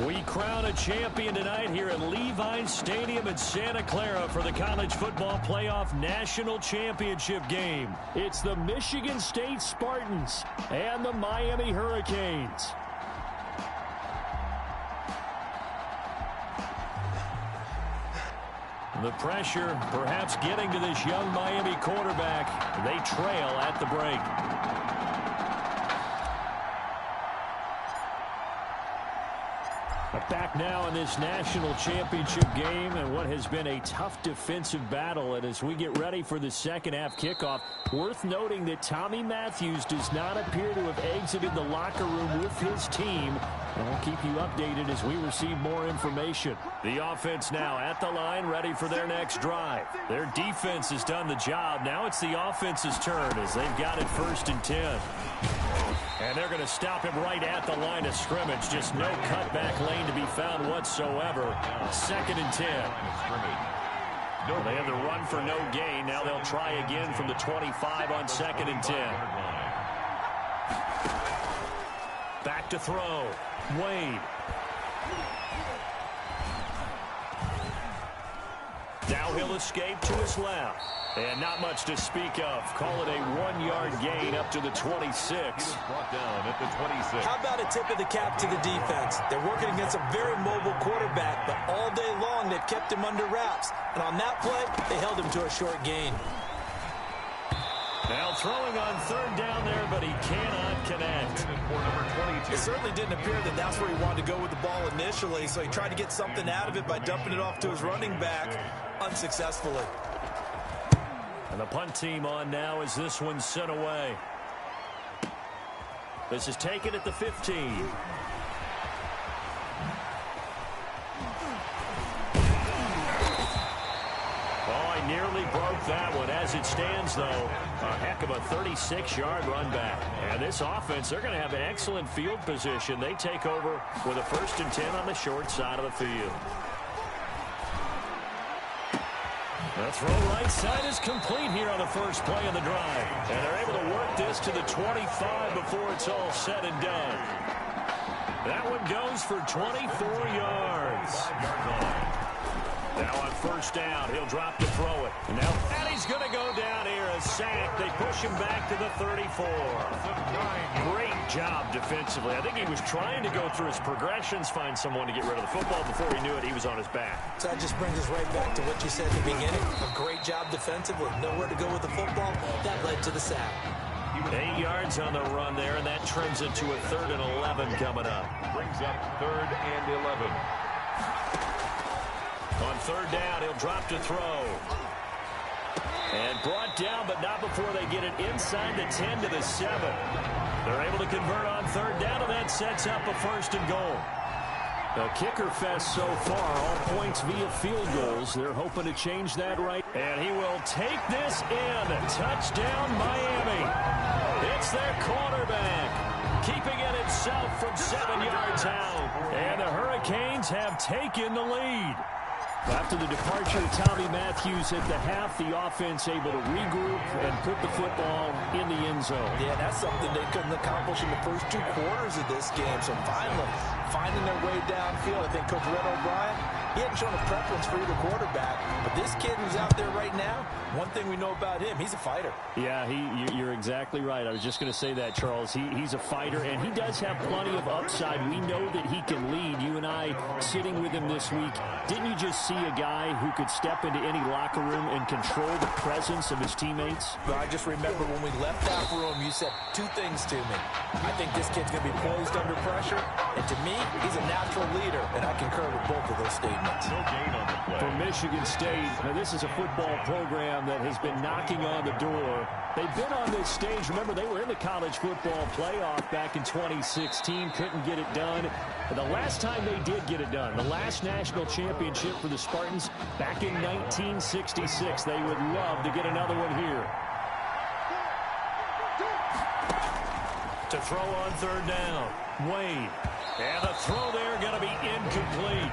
We crown a champion tonight here at Levine Stadium in Santa Clara for the College Football Playoff National Championship game. It's the Michigan State Spartans and the Miami Hurricanes. The pressure perhaps getting to this young Miami quarterback. They trail at the break. Back now in this national championship game and what has been a tough defensive battle. And as we get ready for the second half kickoff, worth noting that Tommy Matthews does not appear to have exited the locker room with his team. And we'll keep you updated as we receive more information. The offense now at the line, ready for their next drive. Their defense has done the job. Now it's the offense's turn as they've got it 1st and 10. And they're going to stop him right at the line of scrimmage. Just no cutback lane to be found whatsoever. 2nd and 10. Well, they have the run for no gain. Now they'll try again from the 25 on 2nd and 10. Back to throw. Wade. Now he'll escape to his left. And not much to speak of. Call it a 1-yard gain up to the 26. Brought down at the 26. How about a tip of the cap to the defense? They're working against a very mobile quarterback, but all day long they've kept him under wraps. And on that play, they held him to a short gain. Now throwing on 3rd down there, but he cannot connect. It certainly didn't appear that that's where he wanted to go with the ball initially, so he tried to get something out of it by dumping it off to his running back unsuccessfully. And the punt team on now as this one's sent away. This is taken at the 15. Oh, I nearly broke that one. As it stands, though, a heck of a 36-yard run back. And this offense, they're going to have excellent field position. They take over with a 1st and 10 on the short side of the field. The throw right side is complete here on the first play of the drive. And they're able to work this to the 25 before it's all said and done. That one goes for 24 yards. Now on 1st down, he'll drop to throw it. And he's going to go down here, a sack. They push him back to the 34. Great job defensively. I think he was trying to go through his progressions, find someone to get rid of the football. Before he knew it, he was on his back. So that just brings us right back to what you said at the beginning. A great job defensively. Nowhere to go with the football. That led to the sack. 8 yards on the run there, and that turns into a 3rd and 11 coming up. Brings up 3rd and 11. On 3rd down, he'll drop to throw. And brought down, but not before they get it inside the 10 to the 7. They're able to convert on 3rd down, and that sets up a 1st and goal. A kicker fest so far, all points via field goals. They're hoping to change that right. And he will take this in. Touchdown, Miami. It's their quarterback, keeping it himself from 7 yards out. And the Hurricanes have taken the lead. After the departure of Tommy Matthews at the half, the offense able to regroup and put the football in the end zone. Yeah, that's something they couldn't accomplish in the first 2 quarters of this game. So finally, finding their way downfield. I think Coach Red O'Brien, he hadn't shown a preference for either quarterback. But this kid who's out there right now, one thing we know about him, he's a fighter. Yeah, you're exactly right. I was just going to say that, Charles. He's a fighter, and he does have plenty of upside. We know that he can lead. You and I sitting with him this week, didn't you just see a guy who could step into any locker room and control the presence of his teammates? But I just remember when we left that room, you said 2 things to me. I think this kid's going to be poised under pressure, and to me, he's a natural leader, and I concur with both of those statements. No gain on the play. For Michigan State, now this is a football program that has been knocking on the door. They've been on this stage. Remember, they were in the college football playoff back in 2016. Couldn't get it done. But the last time they did get it done, the last national championship for the Spartans back in 1966. They would love to get another one here. To throw on 3rd down, Wade. And the throw there going to be incomplete.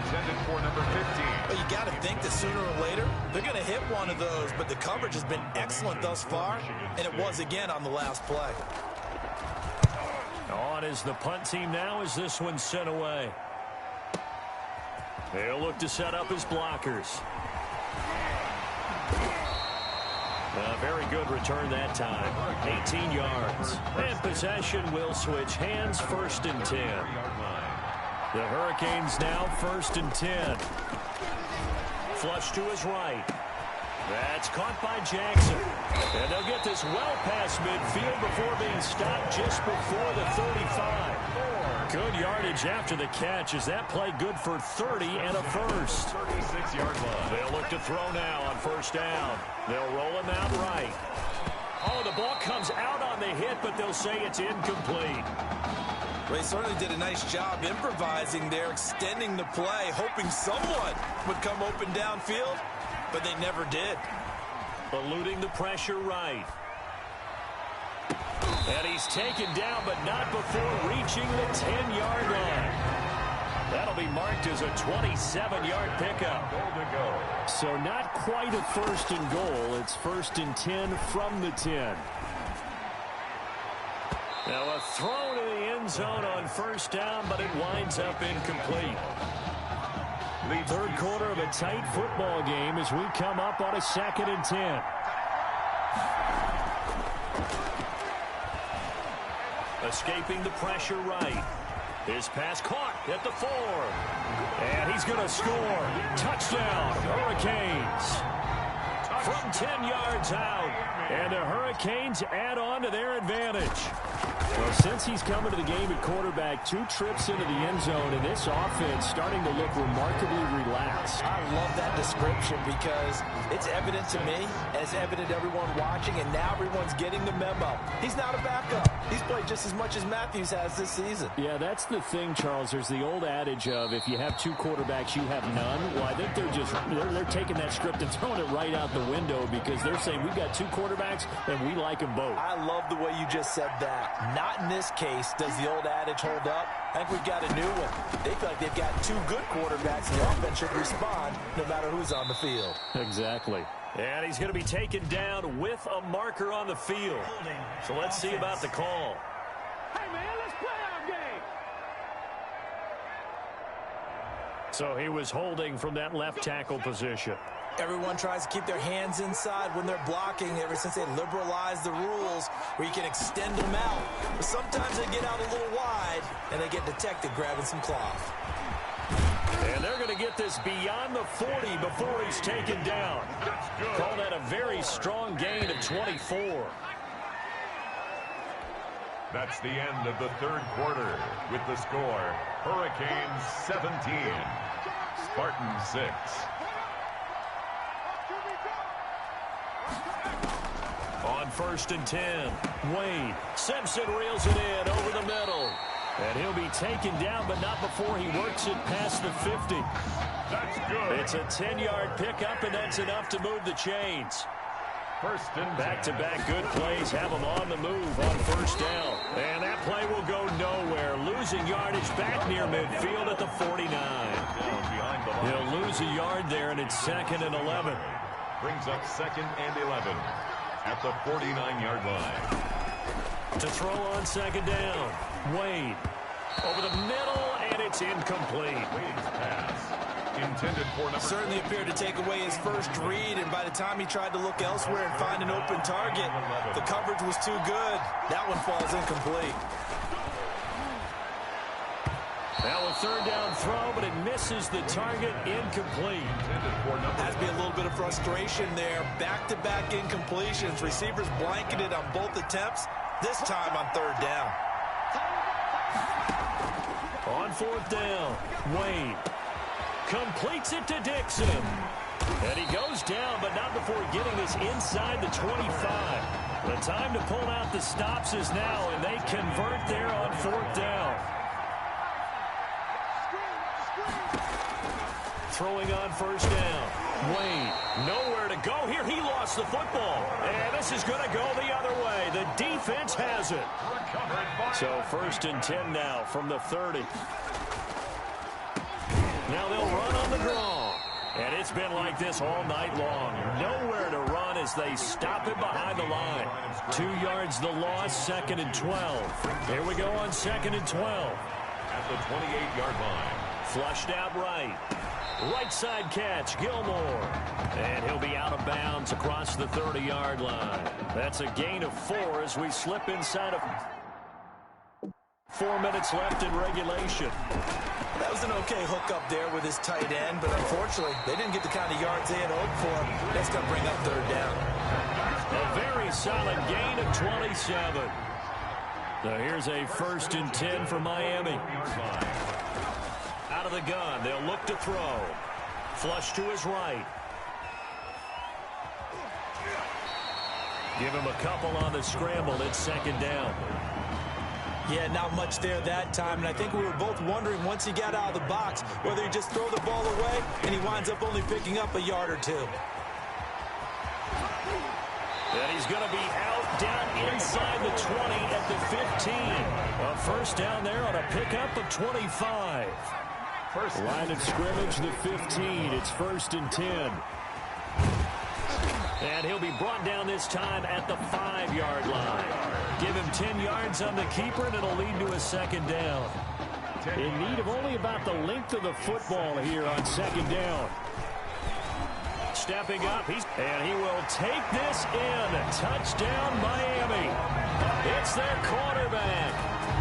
Intended for number 15. Well, you got to think that sooner or later, they're going to hit one of those, but the coverage has been excellent thus far, and it was again on the last play. On is the punt team now as this one's sent away. They'll look to set up his blockers. A very good return that time. 18 yards. And possession will switch hands, 1st and 10. The Hurricanes now 1st and 10. Flush to his right. That's caught by Jackson. And they'll get this well past midfield before being stopped just before the 35. Good yardage after the catch. Is that play good for 30 and a first? 36-yard line. They'll look to throw now on 1st down. They'll roll him out right. Oh, the ball comes out on the hit, but they'll say it's incomplete. Well, he certainly did a nice job improvising there, extending the play, hoping someone would come open downfield, but they never did. Eluding the pressure right. And he's taken down, but not before reaching the 10-yard line. That'll be marked as a 27-yard pickup. Goal to go. So not quite a 1st and goal. It's 1st and 10 from the 10. Now a throw to the end zone on 1st down, but it winds up incomplete. 3rd quarter of a tight football game as we come up on a 2nd and 10. Escaping the pressure right. His pass caught at the 4. And he's going to score. Touchdown, Hurricanes. From 10 yards out. And the Hurricanes add on to their advantage. Well, since he's coming to the game at quarterback, 2 trips into the end zone, and this offense starting to look remarkably relaxed. I love that description because it's evident to me, and it's evident to everyone watching, and now everyone's getting the memo. He's not a backup. He's played just as much as Matthews has this season. Yeah, that's the thing, Charles. There's the old adage of if you have 2 quarterbacks, you have none. Well, I think they're taking that script and throwing it right out the window because they're saying we've got 2 quarterbacks, and we like them both. I love the way you just said that. Not in this case does the old adage hold up. I think we've got a new one. They feel like they've got 2 good quarterbacks, and the offense should respond no matter who's on the field. Exactly. And he's going to be taken down with a marker on the field. So let's see about the call. Hey, man, let's play our game. So he was holding from that left tackle position. Everyone tries to keep their hands inside when they're blocking ever since they liberalized the rules where you can extend them out. But sometimes they get out a little wide, and they get detected grabbing some cloth. And they're going to get this beyond the 40 before he's taken down. Call that a very strong gain of 24. That's the end of the 3rd quarter with the score, Hurricanes 17, Spartans 6. On 1st and 10, Wade. Simpson reels it in over the middle. And he'll be taken down, but not before he works it past the 50. That's good. It's a 10-yard pickup, and that's enough to move the chains. 1st and 10. Back-to-back good plays have them on the move on 1st down. And that play will go nowhere. Losing yardage back near midfield at the 49. Down behind the line. He'll lose a yard there, and it's 2nd and 11. Brings up 2nd and 11 at the 49-yard line. To throw on 2nd down, Wade. Over the middle, and it's incomplete. Wade's pass intended for number. Certainly appeared to take away his first read, and by the time he tried to look elsewhere and find an open target, the coverage was too good. That one falls incomplete. Now a 3rd down throw, but it misses the target, incomplete. Has to be a little bit of frustration there. Back-to-back incompletions. Receivers blanketed on both attempts, this time on 3rd down. On 4th down, Wade completes it to Dixon. And he goes down, but not before getting this inside the 25. The time to pull out the stops is now, and they convert there on 4th down. Throwing on 1st down. Wade, nowhere to go here. He lost the football. And this is going to go the other way. The defense has it. So 1st and 10 now from the 30. Now they'll run on the draw. And it's been like this all night long. Nowhere to run as they stop him behind the line. 2 yards the loss, 2nd and 12. Here we go on 2nd and 12. At the 28-yard line. Flushed out right. Right side catch, Gilmore. And he'll be out of bounds across the 30-yard line. That's a gain of 4 as we slip inside of 4 minutes left in regulation. That was an okay hookup there with his tight end, but unfortunately, they didn't get the kind of yards they had hoped for. That's going to bring up 3rd down. A very solid gain of 27. So here's a 1st and 10 for Miami. Out of the gun, they'll look to throw. Flush to his right. Give him a couple on the scramble. It's 2nd down. Yeah, not much there that time, and I think we were both wondering once he got out of the box whether he'd just throw the ball away, and he winds up only picking up a yard or 2. And he's going to be out down inside the 20 at the 15. A 1st down there on a pickup of 25. Line of scrimmage, the 15. It's 1st and 10. And he'll be brought down this time at the 5-yard line. Give him 10 yards on the keeper, and it'll lead to a 2nd down. In need of only about the length of the football here on 2nd down. Stepping up, and he will take this in. Touchdown, Miami. It's their quarterback.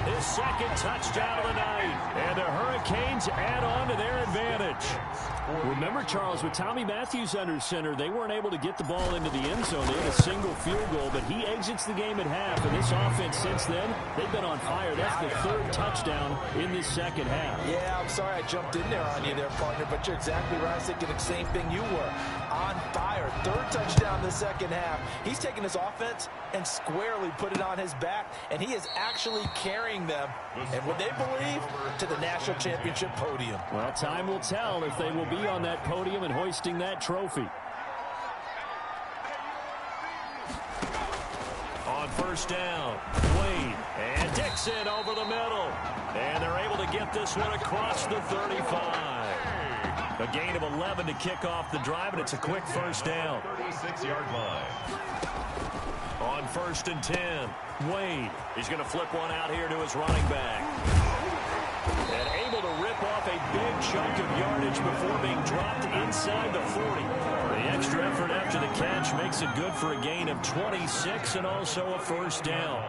His 2nd touchdown of the night. And the Hurricanes add on to their advantage. Remember, Charles, with Tommy Matthews under center, they weren't able to get the ball into the end zone. They had a single field goal, but he exits the game at half. And this offense since then, they've been on fire. That's the 3rd touchdown in this 2nd half. Yeah, I'm sorry I jumped in there on you there, partner, but you're exactly right. I was thinking the same thing you were. On fire. 3rd touchdown in the 2nd half. He's taking his offense and squarely put it on his back, and he is actually carrying them, and would they believe, to the national championship podium. Well, time will tell if they will be on that podium and hoisting that trophy. On 1st down, Wade and Dixon over the middle. And they're able to get this one across the 35. A gain of 11 to kick off the drive, and it's a quick 1st down. 36-yard line. On 1st and 10, Wade. He's going to flip one out here to his running back. And able to rip off a big chunk of yardage before being dropped inside the 40. The extra effort after the catch makes it good for a gain of 26 and also a 1st down.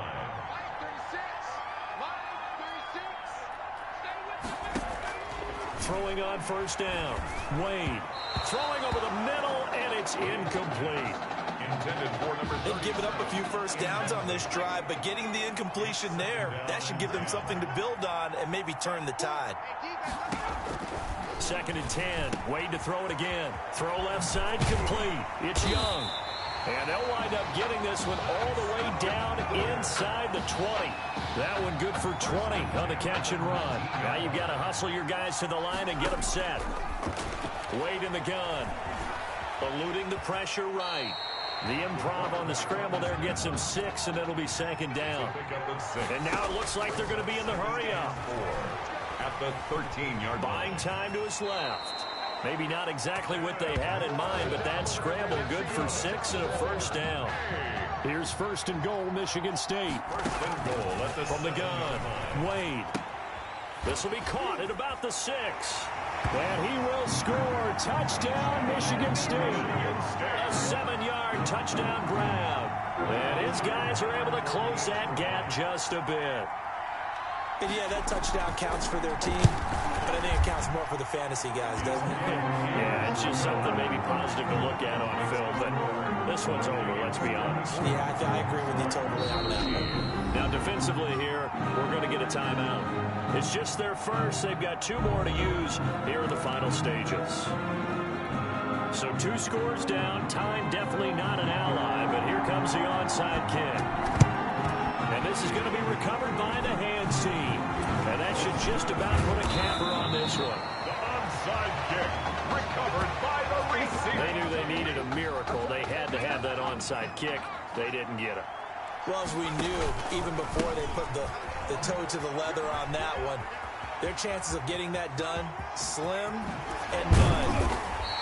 Throwing on 1st down. Wade throwing over the middle, and it's incomplete. Intended for number 30. They've given up a few 1st downs on this drive, but getting the incompletion there, that should give them something to build on and maybe turn the tide. 2nd and 10. Wade to throw it again. Throw left side, complete. It's Young. And they'll wind up getting this one all the way down inside the 20. That one good for 20 on the catch and run. Now you've got to hustle your guys to the line and get them set. Wade in the gun. Eluding the pressure right. The improv on the scramble there gets him 6, and it'll be 2nd down. And now it looks like they're going to be in the hurry-up. At the 13-yard line. Buying time to his left. Maybe not exactly what they had in mind, but that scramble good for 6 and a 1st down. Here's 1st and goal, Michigan State. 1st and goal from the gun. Wade. This will be caught at about the 6. And he will score. Touchdown, Michigan State. A 7-yard touchdown grab. And his guys are able to close that gap just a bit. And yeah, that touchdown counts for their team, but I think it counts more for the fantasy guys, doesn't it? Yeah, it's just something maybe positive to look at on film, but this one's over, let's be honest. Yeah, I agree with you totally on that one. Now, defensively here, we're going to get a timeout. It's just their first. They've got 2 more to use here in the final stages. So 2 scores down. Time definitely not an ally, but here comes the onside kick. And this is going to be recovered by the hands team. And that should just about put a capper on this one. The onside kick recovered by the receiver. They knew they needed a miracle. They had to have that onside kick. They didn't get it. Well, as we knew, even before they put the toe to the leather on that one, their chances of getting that done, slim and none.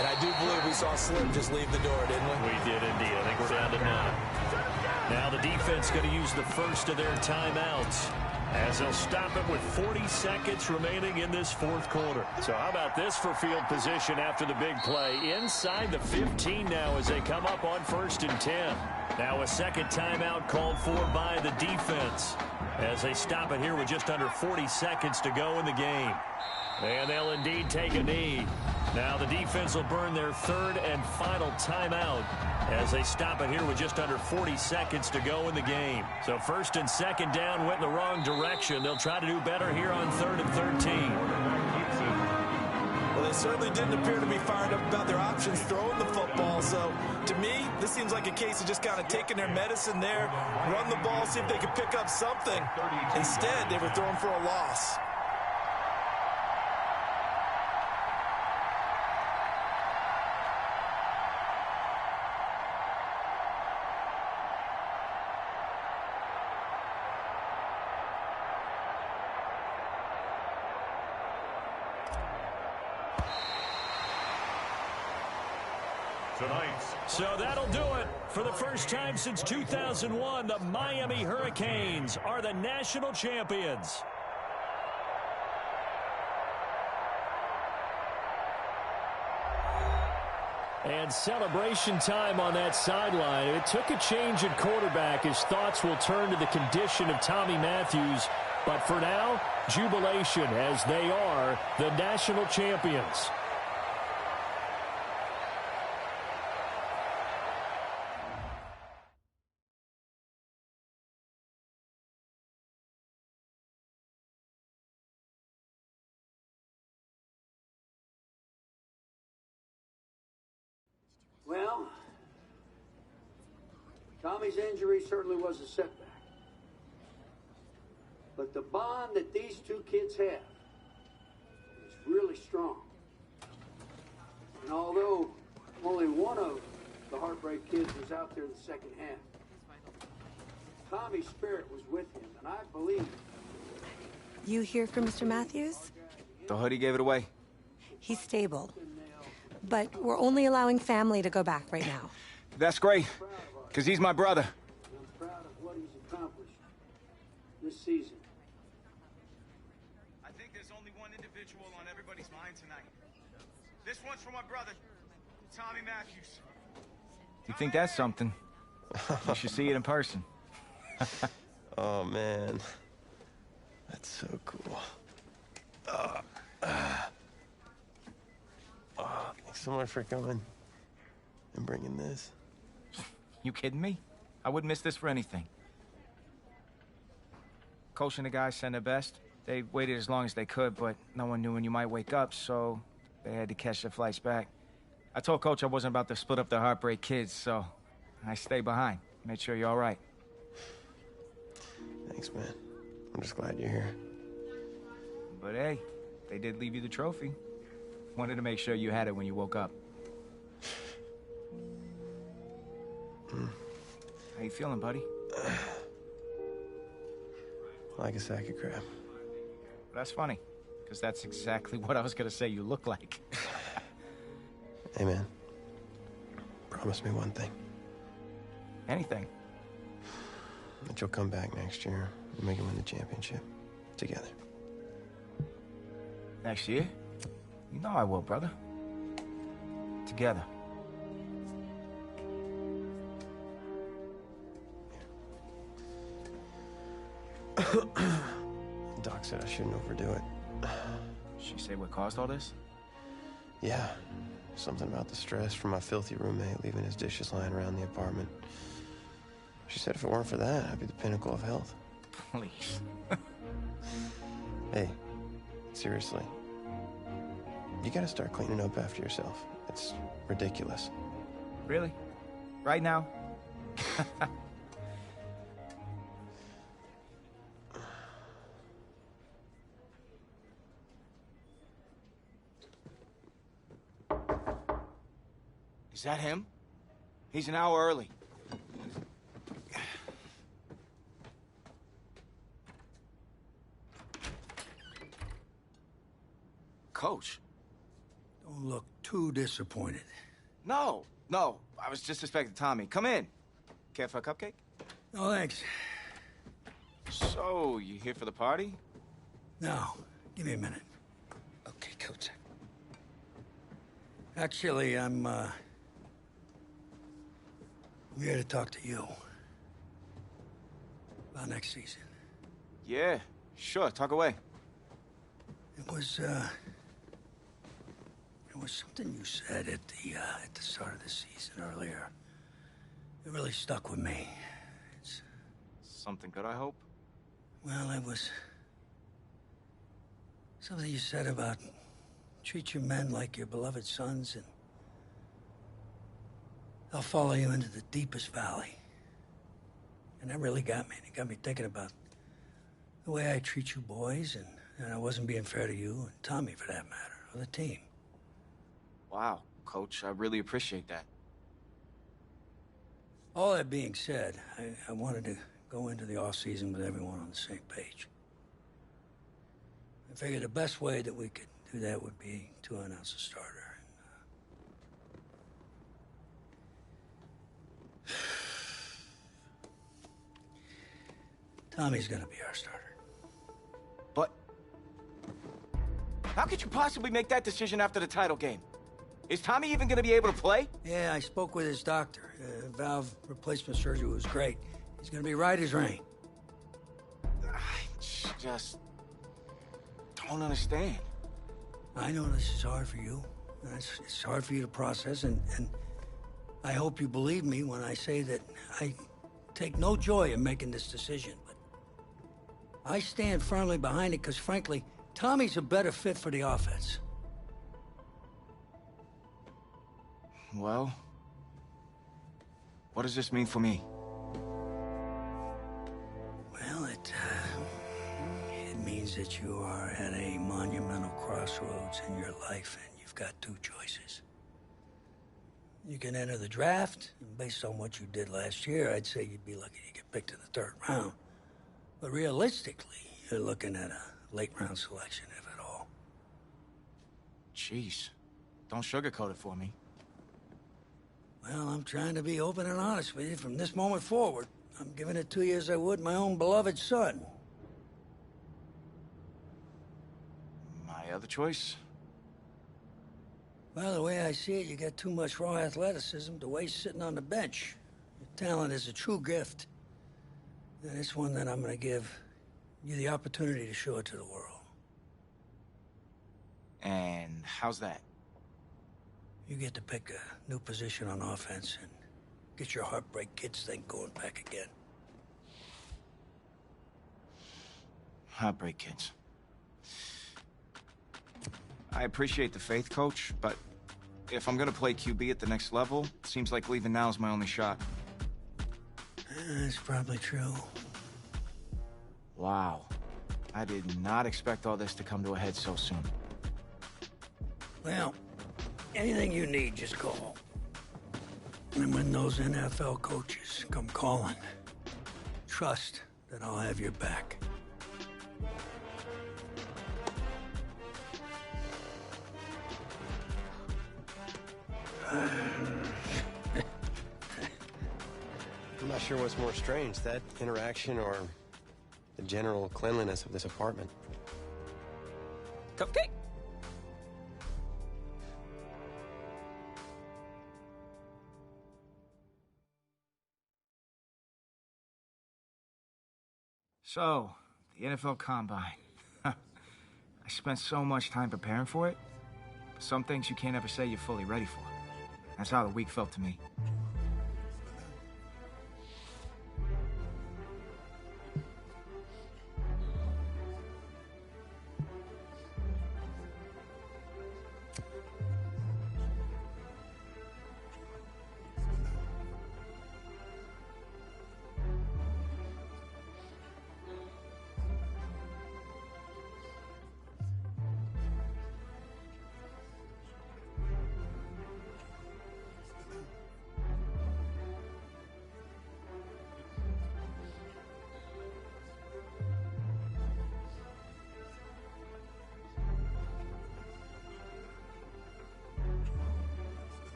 And I do believe we saw Slim just leave the door, didn't we? We did indeed. I think we're down to 9. Now the defense going to use the first of their timeouts as they'll stop it with 40 seconds remaining in this fourth quarter. So how about this for field position after the big play? Inside the 15 now as they come up on 1st and 10. Now a second timeout called for by the defense as they stop it here with just under 40 seconds to go in the game. And they'll indeed take a knee. Now the defense will burn their third and final timeout as they stop it here with just under 40 seconds to go in the game. So 1st and 2nd down went in the wrong direction. They'll try to do better here on 3rd and 13. Well, they certainly didn't appear to be fired up about their options throwing the football. So to me, this seems like a case of just kind of taking their medicine there, run the ball, see if they can pick up something. Instead, they were throwing for a loss. So that'll do it. For the first time since 2001, the Miami Hurricanes are the national champions. And celebration time on that sideline. It took a change at quarterback as thoughts will turn to the condition of Tommy Matthews. But for now, jubilation as they are the national champions. Well, Tommy's injury certainly was a setback. But the bond that these two kids have is really strong. And although only one of the Heartbreak Kids was out there in the second half, Tommy's spirit was with him, and I believe... You hear from Mr. Matthews? The hoodie gave it away. He's stable. But we're only allowing family to go back right now. That's great, because he's my brother. I'm proud of what he's accomplished this season. I think there's only one individual on everybody's mind tonight. This one's for my brother, Tommy Matthews. You think that's something? You should see it in person. Oh, man. That's so cool. Thanks so much for coming and bringing this. You kidding me? I wouldn't miss this for anything. Coach and the guys sent their best. They waited as long as they could, but no one knew when you might wake up, so they had to catch their flights back. I told Coach I wasn't about to split up the Heartbreak Kids, so I stayed behind. Made sure you're all right. Thanks, man. I'm just glad you're here. But hey, they did leave you the trophy. Wanted to make sure you had it when you woke up. How you feeling, buddy? Like a sack of crap. That's funny, because that's exactly what I was gonna say you look like. Hey, man. Promise me one thing. Anything. That you'll come back next year and make it win the championship. Together. Next year? You know I will, brother. Together. Doc said I shouldn't overdo it. She say what caused all this? Yeah. Something about the stress from my filthy roommate leaving his dishes lying around the apartment. She said if it weren't for that, I'd be the pinnacle of health. Please. Hey, seriously. You gotta start cleaning up after yourself. It's ridiculous. Really? Right now? Is that him? He's an hour early. Coach. Don't look too disappointed. No, I was just expecting Tommy. Come in. Care for a cupcake? No, thanks. So, you here for the party? No, give me a minute. Okay, Coach. Actually, I'm here to talk to you about next season. Yeah, sure, talk away. It was something you said at the start of the season earlier. It really stuck with me. It's something good, I hope? Well, it was something you said about treat your men like your beloved sons, and they'll follow you into the deepest valley. And that really got me. It got me thinking about the way I treat you boys, and I wasn't being fair to you, and Tommy for that matter, or the team. Wow, Coach, I really appreciate that. All that being said, I wanted to go into the off-season with everyone on the same page. I figured the best way that we could do that would be to announce a starter. Tommy's gonna be our starter. But how could you possibly make that decision after the title game? Is Tommy even gonna be able to play? Yeah, I spoke with his doctor. Valve replacement surgery was great. He's gonna be right as rain. I just don't understand. I know this is hard for you. It's hard for you to process, and I hope you believe me when I say that I take no joy in making this decision. But I stand firmly behind it because, frankly, Tommy's a better fit for the offense. Well, what does this mean for me? Well, it means that you are at a monumental crossroads in your life, and you've got two choices. You can enter the draft, and based on what you did last year, I'd say you'd be lucky to get picked in the third round. But realistically, you're looking at a late-round selection, if at all. Jeez, don't sugarcoat it for me. Well, I'm trying to be open and honest with you from this moment forward. I'm giving it to you as I would my own beloved son. My other choice? Well, the way I see it, you got too much raw athleticism to waste sitting on the bench. Your talent is a true gift. And it's one that I'm going to give you the opportunity to show it to the world. And how's that? You get to pick a new position on offense and get your Heartbreak Kids thing going back again. Heartbreak Kids. I appreciate the faith, Coach, but if I'm gonna play QB at the next level, it seems like leaving now is my only shot. That's probably true. Wow. I did not expect all this to come to a head so soon. Well, anything you need, just call. And when those NFL coaches come calling, trust that I'll have your back. I'm not sure what's more strange, that interaction or the general cleanliness of this apartment. Cupcake? So, the NFL Combine. I spent so much time preparing for it. Some things you can't ever say you're fully ready for. That's how the week felt to me.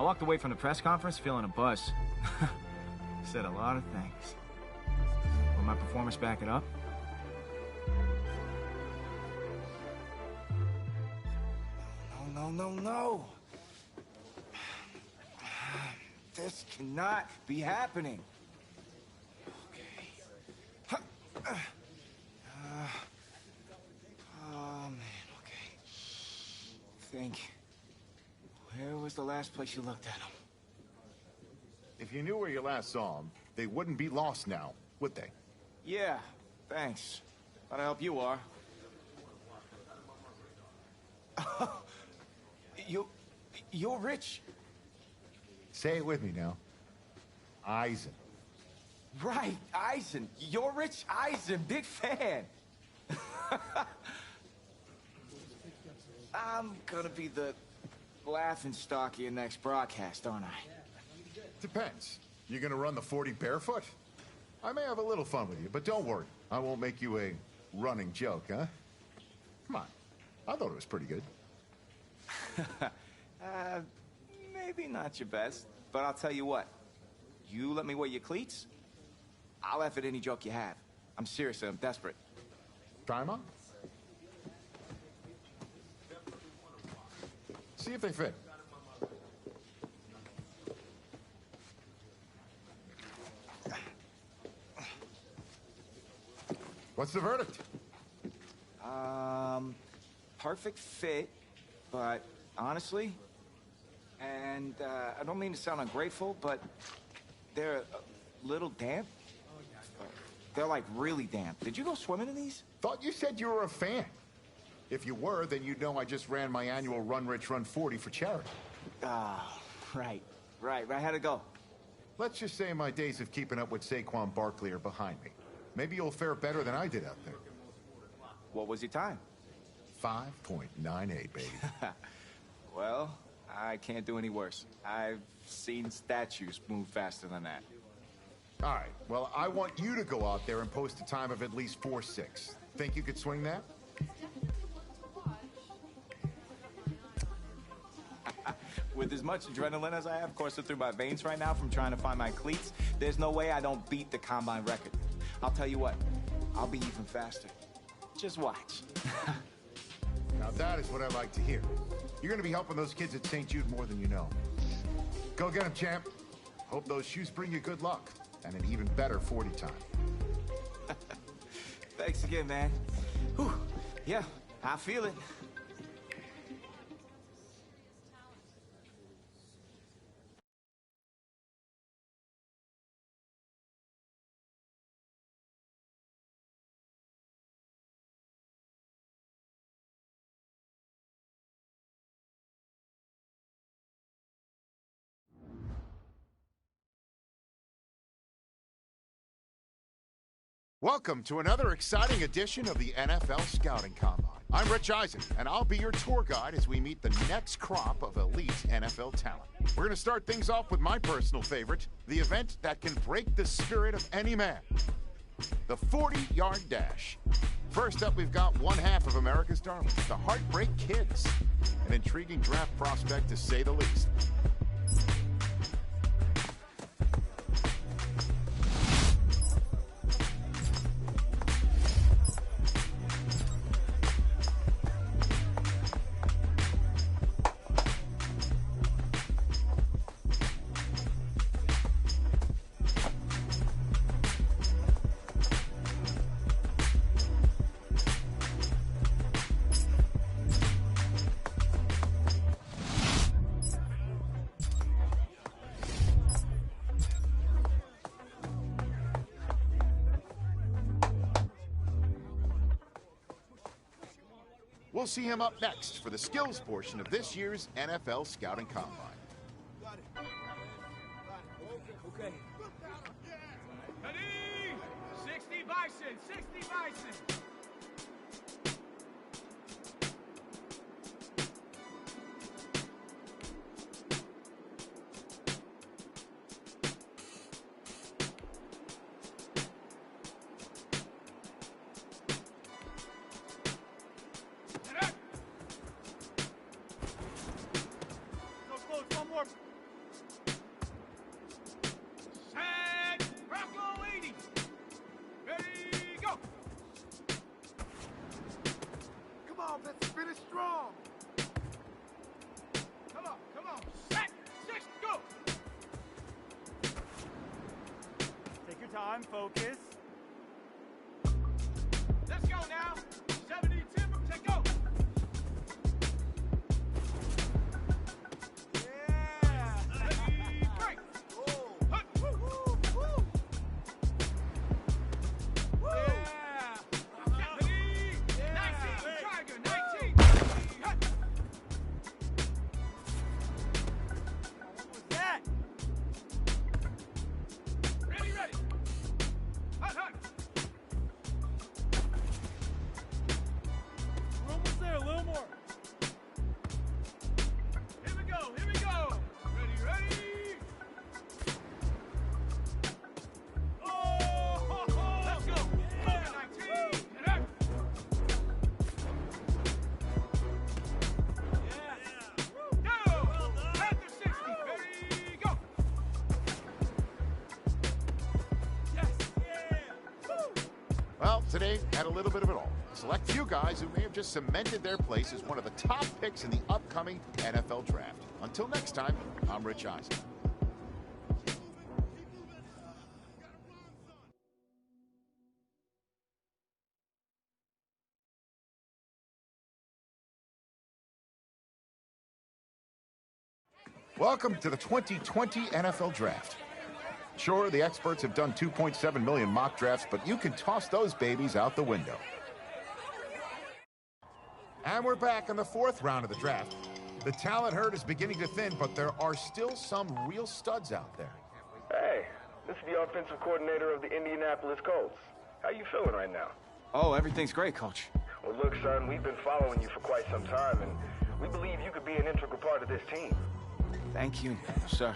I walked away from the press conference feeling a buzz. Said a lot of things. Will my performance back it up? No. This cannot be happening. Okay. Oh, man, okay. Think. Where was the last place you looked at him? If you knew where you last saw them, they wouldn't be lost now, would they? Yeah, thanks. Glad I help you are. You're rich. Say it with me now. Eisen. Right, Eisen. You're Rich Eisen. Big fan. I'm gonna be the laughingstock of your next broadcast, aren't I? Depends. You gonna run the 40 barefoot? I may have a little fun with you, but don't worry. I won't make you a running joke, huh? Come on. I thought it was pretty good. Maybe not your best, but I'll tell you what. You let me wear your cleats, I'll laugh at any joke you have. I'm serious, I'm desperate. Try 'em on. See if they fit. What's the verdict? Perfect fit, but honestly, and I don't mean to sound ungrateful, but they're a little damp. They're like really damp. Did you go swimming in these? Thought you said you were a fan. If you were, then you'd know I just ran my annual Run Rich Run 40 for charity. Ah, right. How'd it go? Let's just say my days of keeping up with Saquon Barkley are behind me. Maybe you'll fare better than I did out there. What was your time? 5.98, baby. Well, I can't do any worse. I've seen statues move faster than that. All right, well, I want you to go out there and post a time of at least 4.6. Think you could swing that? With as much adrenaline as I have coursing through my veins right now from trying to find my cleats, there's no way I don't beat the combine record. I'll tell you what, I'll be even faster. Just watch. Now that is what I like to hear. You're gonna be helping those kids at St. Jude more than you know. Go get them, champ. Hope those shoes bring you good luck and an even better 40 time. Thanks again, man. Whew. Yeah, I feel it. Welcome to another exciting edition of the NFL Scouting Combine. I'm Rich Eisen, and I'll be your tour guide as we meet the next crop of elite NFL talent. We're going to start things off with my personal favorite, the event that can break the spirit of any man, the 40-yard dash. First up, we've got one half of America's darlings, the Heartbreak Kids, an intriguing draft prospect to say the least. We'll see him up next for the skills portion of this year's NFL Scouting Combine. Okay. Ready? 60 Bison, 60 Bison. on, focus. Let's go now. 70 timber, take go. Yeah. Ready, break. Hut, woo, woo, woo. Yeah. Ready, 19, Tiger, 19. Hut. What was that? Ready, ready. Hut, hut. We're almost there, a little more. Here we go, here we go. Ready, ready. Oh, let's go. 19. And up. Yeah. Go. Panther 60. Ready, go. Yes. Yeah. Woo. Well, today had a little bit of it all. Select few guys who may have just cemented their place as one of the top picks in the upcoming NFL draft. Until next time, I'm Rich Eisen. Welcome to the 2020 NFL Draft. Sure, the experts have done 2.7 million mock drafts, but you can toss those babies out the window. And we're back in the fourth round of the draft. The talent herd is beginning to thin, but there are still some real studs out there. Hey, this is the offensive coordinator of the Indianapolis Colts. How you feeling right now? Oh, everything's great, Coach. Well, look, son, we've been following you for quite some time, and we believe you could be an integral part of this team. Thank you, sir.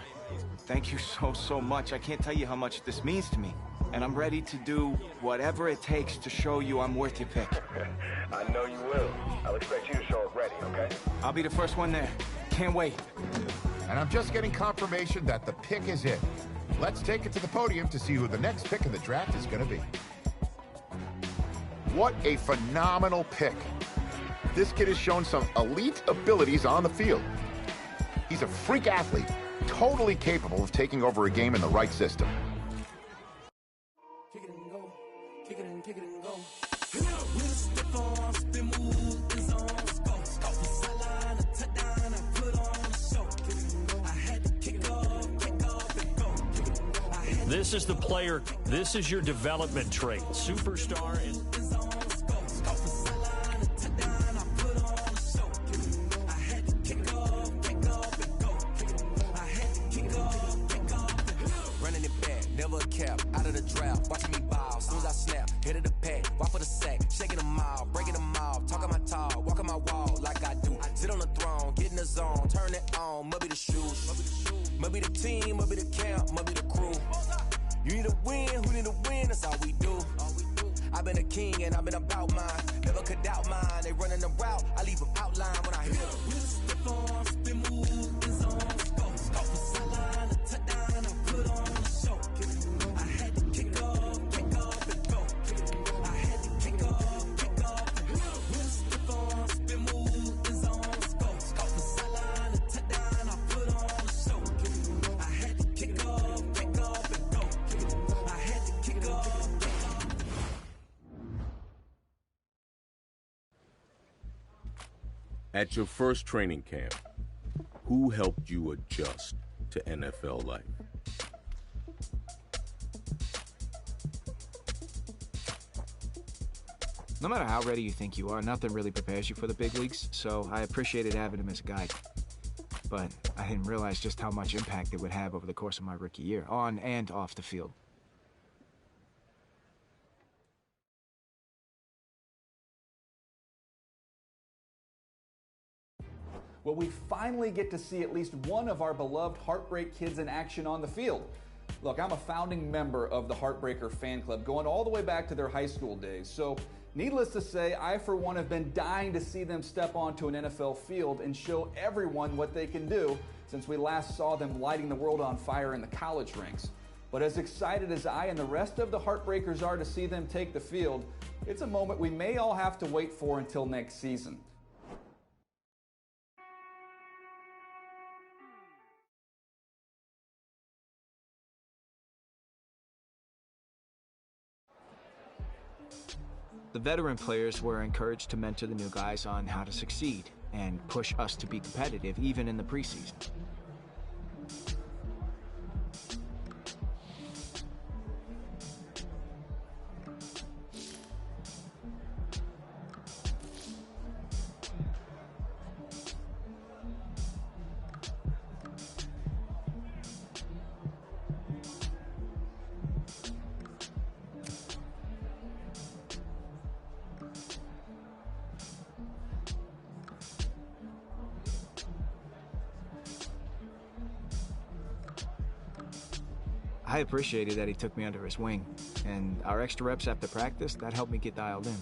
Thank you so much. I can't tell you how much this means to me. And I'm ready to do whatever it takes to show you I'm worth your pick. I know you will. I'll expect you to show up ready, okay? I'll be the first one there. Can't wait. And I'm just getting confirmation that the pick is in. Let's take it to the podium to see who the next pick in the draft is going to be. What a phenomenal pick. This kid has shown some elite abilities on the field. He's a freak athlete, totally capable of taking over a game in the right system. Kick it and go, kick it and kick it and go. This is the player. This is your development trait. Superstar and... Never a cap, out of the draft, watching me ball. Soon as I snap, hit of the pack, walk for the sack, shaking them all, breaking them all, talking my talk, walking my wall like I do. Sit on the throne, get in the zone, turn it on, must be the shoes, must be the team, must be the camp, must be the crew. You need a win, who need a win, that's all we do. I've been a king and I've been about mine, never could doubt mine. They running the route, I leave them outline when I hit them. We step on, spin move, in zone, go for sideline, a touchdown, I put on the show. I had to kick off and go. I had to kick off and go. We step on, spin move, in zone, go for sideline, a touchdown, I put on the show. I had to kick off and go. I had to kick off. At your first training camp, who helped you adjust to NFL life? No matter how ready you think you are, nothing really prepares you for the big leagues, so I appreciated having him as a guide. But I didn't realize just how much impact it would have over the course of my rookie year, on and off the field. Well, we finally get to see at least one of our beloved Heartbreak Kids in action on the field. Look, I'm a founding member of the Heartbreaker fan club, going all the way back to their high school days. So, needless to say, I for one have been dying to see them step onto an NFL field and show everyone what they can do since we last saw them lighting the world on fire in the college ranks. But as excited as I and the rest of the Heartbreakers are to see them take the field, it's a moment we may all have to wait for until next season. The veteran players were encouraged to mentor the new guys on how to succeed and push us to be competitive, even in the preseason. I appreciated that he took me under his wing, and our extra reps after practice, that helped me get dialed in.